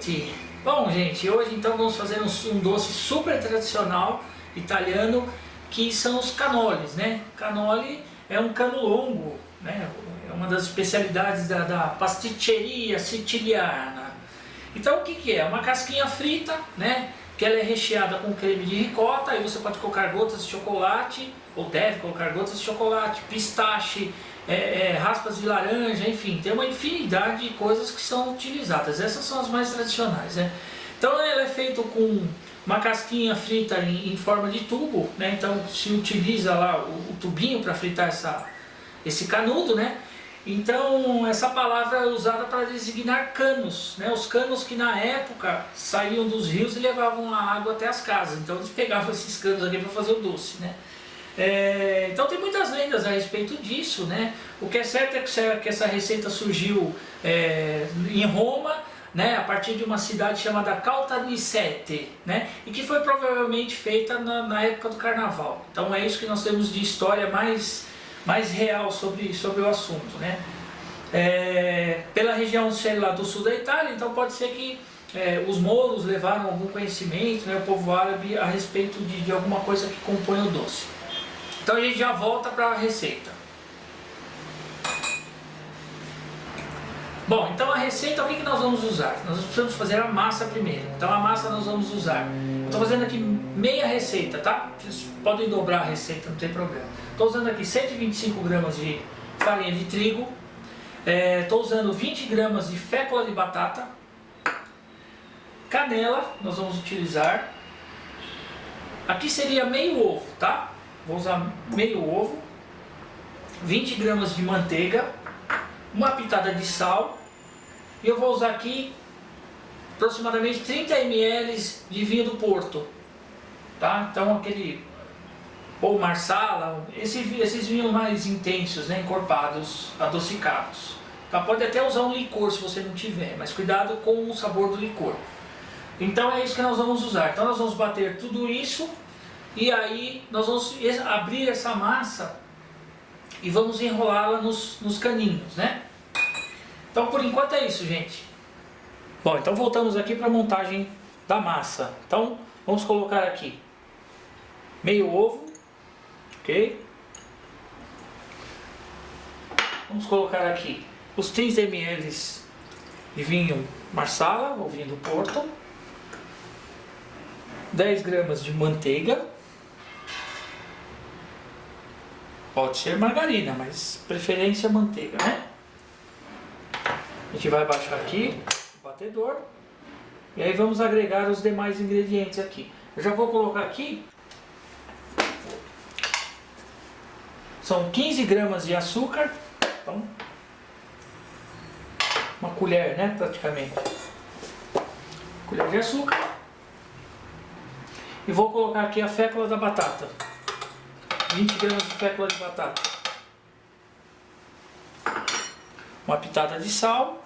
noite! Bom, gente, hoje então vamos fazer um doce super tradicional italiano, que são os cannolis, né? Cannoli é um cano longo, né? É uma das especialidades da pasticceria siciliana. Então o que é? Uma casquinha frita, né? Que ela é recheada com creme de ricota, aí você pode colocar gotas de chocolate, ou deve colocar gotas de chocolate, pistache, raspas de laranja, enfim, tem uma infinidade de coisas que são utilizadas. Essas são as mais tradicionais, né? Então ela é feita com uma casquinha frita em forma de tubo, né? Então se utiliza lá o tubinho para fritar esse canudo, né? Então essa palavra é usada para designar canos, né? Os canos que na época saíam dos rios e levavam a água até as casas. Então eles pegavam esses canos aqui para fazer o doce, né? Então tem muitas lendas a respeito disso, né? O que é certo é que essa receita surgiu em Roma, né? A partir de uma cidade chamada Caltanissette, né? E que foi provavelmente feita na época do carnaval. Então é isso que nós temos de história mais real sobre o assunto, né? Pela região, sei lá, do sul da Itália, então pode ser que os mouros levaram algum conhecimento, né, o povo árabe, a respeito de alguma coisa que compõe o doce. Então a gente já volta para a receita. Bom, então a receita, o que nós vamos usar? Nós precisamos fazer a massa primeiro. Então a massa nós vamos usar. Eu estou fazendo aqui meia receita, tá? Vocês podem dobrar a receita, não tem problema. Estou usando aqui 125 gramas de farinha de trigo. Estou usando 20 gramas de fécula de batata. Canela, nós vamos utilizar. Aqui seria meio ovo, tá? Vou usar meio ovo, 20 gramas de manteiga, uma pitada de sal, e eu vou usar aqui aproximadamente 30 ml de vinho do Porto, tá? Então aquele, ou Marsala, esses vinhos mais intensos, né? Encorpados, adocicados. Tá? Pode até usar um licor se você não tiver, mas cuidado com o sabor do licor. Então é isso que nós vamos usar. Então nós vamos bater tudo isso. E aí nós vamos abrir essa massa e vamos enrolá-la nos caninhos, né? Então por enquanto é isso, gente. Bom, então voltamos aqui para a montagem da massa. Então vamos colocar aqui meio ovo, ok? Vamos colocar aqui os 30 ml de vinho Marsala, ou vinho do Porto, 10 gramas de manteiga. Pode ser margarina, mas preferência manteiga, né? A gente vai baixar aqui o batedor. E aí vamos agregar os demais ingredientes aqui. Eu já vou colocar aqui. São 15 gramas de açúcar. Então, uma colher, né? Praticamente. Colher de açúcar. E vou colocar aqui a fécula da batata. 20 gramas de fécula de batata, uma pitada de sal,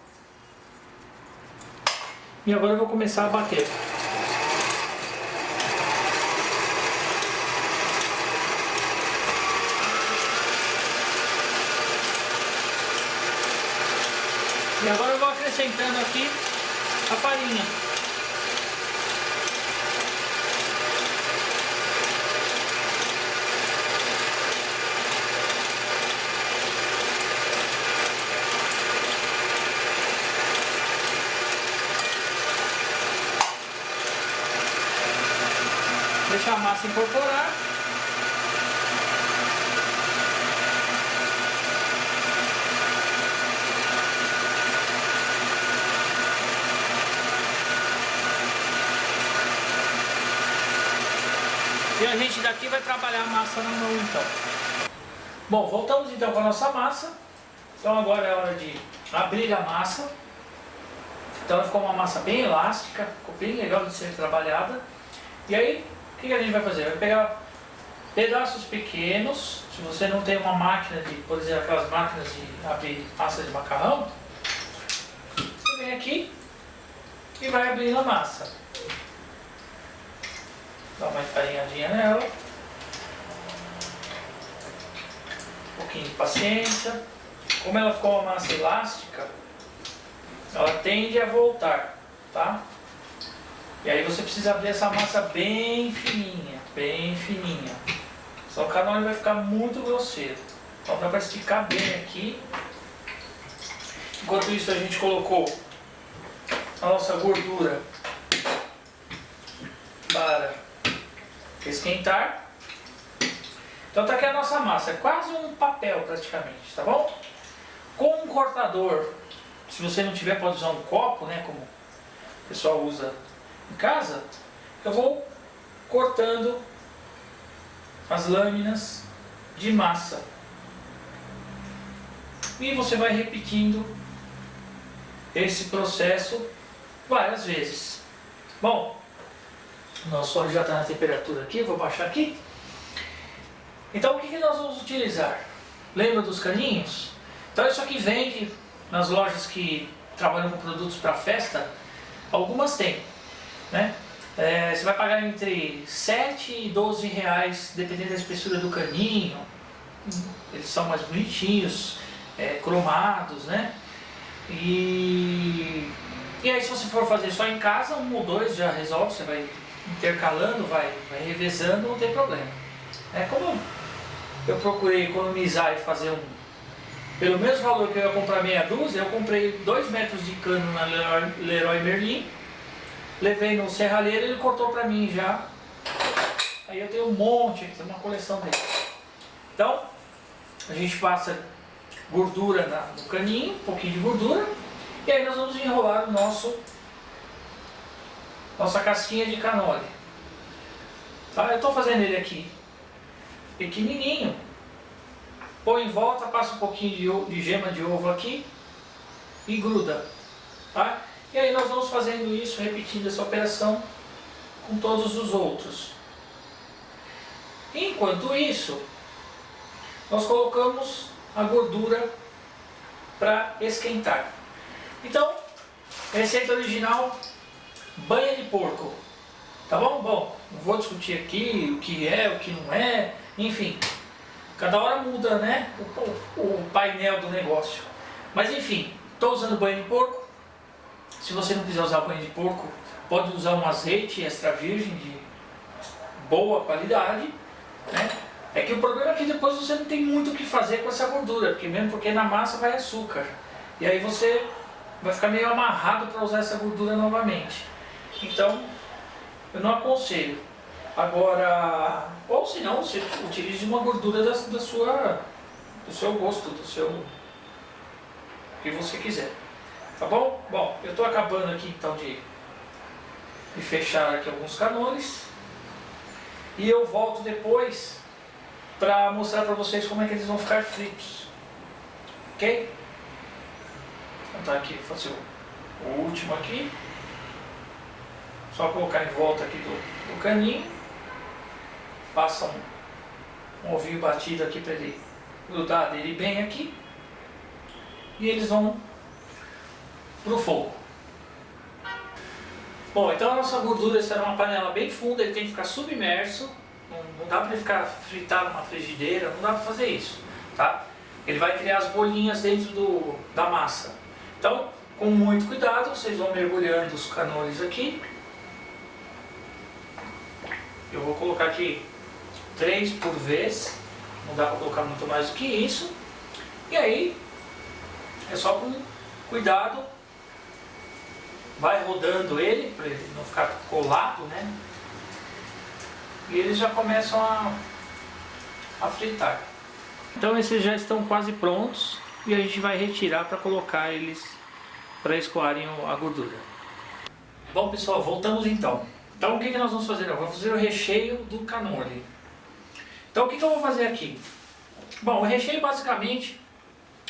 e agora eu vou começar a bater. E agora eu vou acrescentando aqui a farinha. Deixar a massa incorporar. E a gente daqui vai trabalhar a massa na mão então. Bom, voltamos então com a nossa massa. Então agora é hora de abrir a massa. Então ela ficou uma massa bem elástica, ficou bem legal de ser trabalhada. E aí, o que a gente vai fazer? Vai pegar pedaços pequenos. Se você não tem uma máquina de, por exemplo, aquelas máquinas de abrir massa de macarrão, você vem aqui e vai abrindo a massa. Dá uma enfarinhadinha nela. Um pouquinho de paciência. Como ela ficou uma massa elástica, ela tende a voltar. tá? E aí você precisa abrir essa massa bem fininha, bem fininha. Senão o canole vai ficar muito grosseiro. Então dá para esticar bem aqui. Enquanto isso a gente colocou a nossa gordura para esquentar. Então tá aqui a nossa massa, é quase um papel praticamente, tá bom? Com um cortador, se você não tiver pode usar um copo, né, como o pessoal usa em casa, eu vou cortando as lâminas de massa. E você vai repetindo esse processo várias vezes. Bom, nosso óleo já está na temperatura aqui, vou baixar aqui. Então o que nós vamos utilizar? Lembra dos caninhos? Então isso aqui vende nas lojas que trabalham com produtos para festa, algumas tem, né? Você vai pagar entre 7 e 12 reais, dependendo da espessura do caninho. Eles são mais bonitinhos, cromados, né? E aí se você for fazer só em casa, um ou dois já resolve, você vai intercalando, vai revezando, não tem problema. Como eu procurei economizar e fazer pelo mesmo valor que eu ia comprar meia dúzia, eu comprei 2 metros de cano na Leroy Merlin, levei no serralheiro e ele cortou pra mim já. Aí eu tenho um monte, aqui, uma coleção dele. Então, a gente passa gordura no caninho, um pouquinho de gordura, e aí nós vamos enrolar o nossa casquinha de canole. Tá? Eu estou fazendo ele aqui pequenininho, põe em volta, passa um pouquinho de gema de ovo aqui e gruda. Tá? E aí nós vamos fazendo isso, repetindo essa operação com todos os outros. Enquanto isso, nós colocamos a gordura para esquentar. Então, receita original, banha de porco. Tá bom? Bom, não vou discutir aqui o que é, o que não é, enfim. Cada hora muda, né, o painel do negócio. Mas enfim, estou usando banho de porco. Se você não quiser usar banho de porco, pode usar um azeite extra virgem de boa qualidade, né? É que o problema é que depois você não tem muito o que fazer com essa gordura, porque na massa vai açúcar. E aí você vai ficar meio amarrado para usar essa gordura novamente. Então, eu não aconselho. Agora, ou se não, você utilize uma gordura do seu gosto, do que você quiser. Tá bom? Bom, eu estou acabando aqui então de fechar aqui alguns canoles. E eu volto depois para mostrar para vocês como é que eles vão ficar fritos. Ok? Então tá aqui, vou fazer o último aqui. Só colocar em volta aqui do caninho. Passa um ovinho batido aqui para ele grudar dele bem aqui. E eles vão pro fogo. Bom, então a nossa gordura será uma panela bem funda, ele tem que ficar submerso. Não dá para ele ficar fritado numa frigideira, não dá para fazer isso, tá? Ele vai criar as bolinhas dentro da massa. Então, com muito cuidado, vocês vão mergulhando os canoles aqui. Eu vou colocar aqui 3 por vez, não dá para colocar muito mais do que isso. E aí, é só com cuidado, vai rodando ele, para ele não ficar colado, né? E eles já começam a fritar. Então esses já estão quase prontos e a gente vai retirar para colocar eles para escoarem a gordura. Bom pessoal, voltamos então. Então o que nós vamos fazer? Eu vou fazer o recheio do canole. Então o que eu vou fazer aqui? Bom, o recheio basicamente,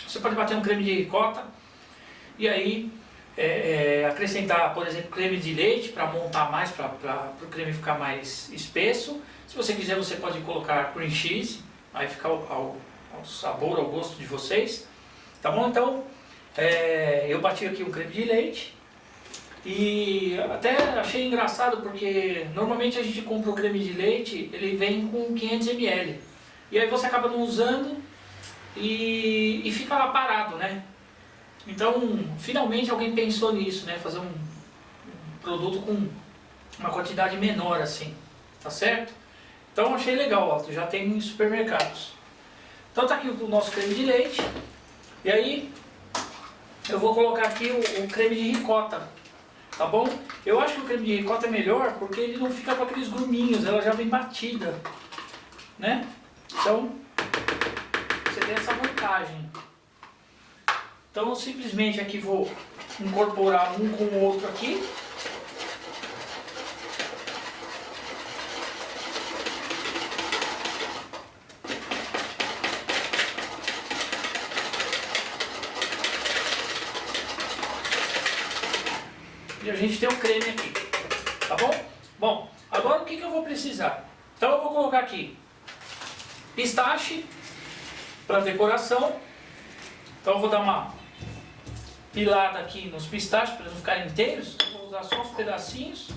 você pode bater um creme de ricota e aí acrescentar, por exemplo, creme de leite para montar mais, para o creme ficar mais espesso. Se você quiser, você pode colocar cream cheese, aí fica ao sabor, ao gosto de vocês. Tá bom? Então, eu bati aqui um creme de leite e até achei engraçado porque normalmente a gente compra o creme de leite, ele vem com 500 ml. E aí você acaba não usando e fica lá parado, né? Então, finalmente alguém pensou nisso, né? Fazer produto com uma quantidade menor assim, tá certo? Então achei legal, ó, já tem em supermercados. Então tá aqui o nosso creme de leite. E aí eu vou colocar aqui o creme de ricota, tá bom? Eu acho que o creme de ricota é melhor porque ele não fica com aqueles gruminhos, ela já vem batida, né? Então você tem essa vantagem. Então eu simplesmente aqui vou incorporar um com o outro aqui. E a gente tem o creme aqui, tá bom? Bom, agora o que eu vou precisar? Então eu vou colocar aqui pistache para decoração. Então eu vou dar uma pilada aqui nos pistachos para não ficarem inteiros. Eu vou usar só uns pedacinhos.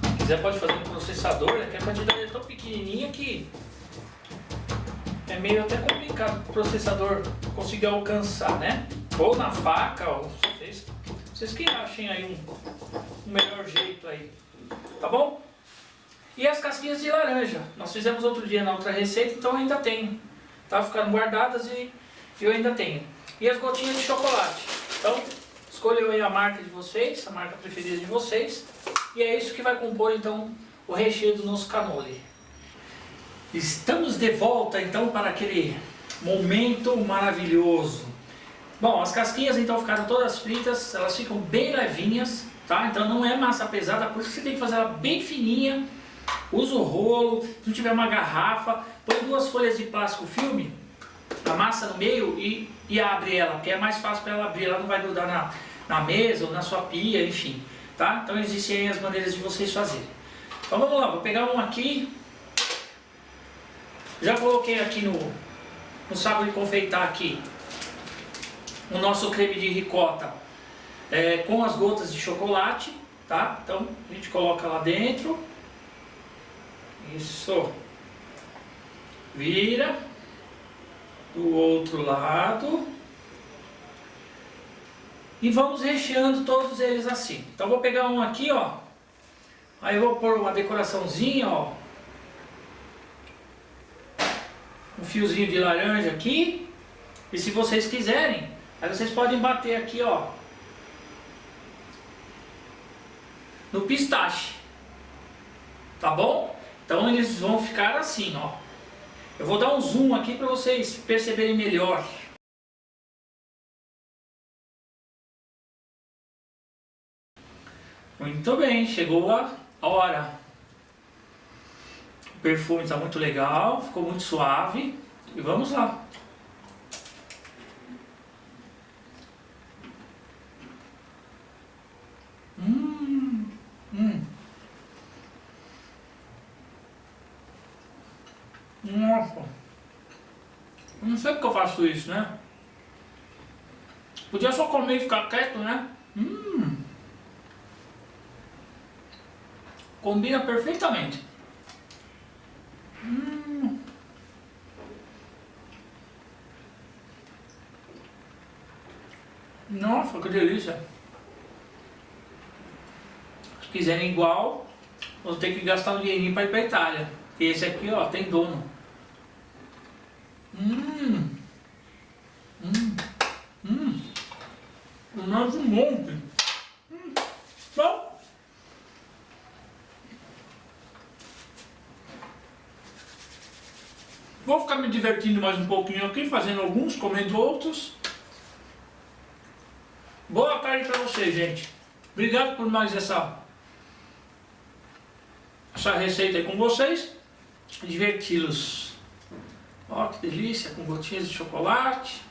Se quiser pode fazer no processador, né? Que a quantidade é tão pequenininha que é meio até complicado o processador conseguir alcançar, né? Ou na faca, ou vocês que achem aí um melhor jeito aí, tá bom? E as casquinhas de laranja, nós fizemos outro dia na outra receita, então eu ainda tenho. Tá ficando guardadas e eu ainda tenho. E as gotinhas de chocolate. Então, escolham aí a marca de vocês, a marca preferida de vocês. E é isso que vai compor então o recheio do nosso cannoli. Estamos de volta então para aquele momento maravilhoso. Bom, as casquinhas então ficaram todas fritas, elas ficam bem levinhas, tá? Então não é massa pesada, por isso você tem que fazer ela bem fininha. Usa o rolo, se não tiver uma garrafa, põe 2 folhas de plástico filme, a massa no meio e abre ela, porque é mais fácil para ela abrir, ela não vai grudar na mesa ou na sua pia, enfim, tá? Então existem aí as maneiras de vocês fazerem. Então vamos lá, vou pegar um aqui. Já coloquei aqui no saco de confeitar aqui o nosso creme de ricota com as gotas de chocolate, tá? Então a gente coloca lá dentro. Isso. Vira do outro lado. E vamos recheando todos eles assim. Então vou pegar um aqui, ó. Aí eu vou pôr uma decoraçãozinha, ó. Um fiozinho de laranja aqui. E se vocês quiserem, aí vocês podem bater aqui, ó, no pistache. Tá bom? Então eles vão ficar assim, ó. Eu vou dar um zoom aqui para vocês perceberem melhor. Muito bem, chegou a hora. O perfume está muito legal, ficou muito suave. E vamos lá. Nossa. Não sei porque eu faço isso, né? Podia só comer e ficar quieto, né? Combina perfeitamente. Nossa, que delícia. Se quiserem igual, vão ter que gastar um dinheirinho para ir para Itália. E esse aqui, ó, tem dono. Mais um monte. Bom. Vou ficar me divertindo mais um pouquinho aqui, fazendo alguns, comendo outros. Boa tarde para vocês, gente. Obrigado por mais essa receita aí com vocês. Diverti-los. Ó, que delícia, com gotinhas de chocolate.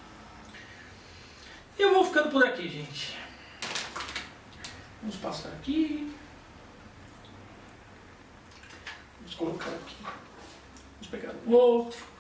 E eu vou ficando por aqui, gente. Vamos passar aqui. Vamos colocar aqui. Vamos pegar o outro.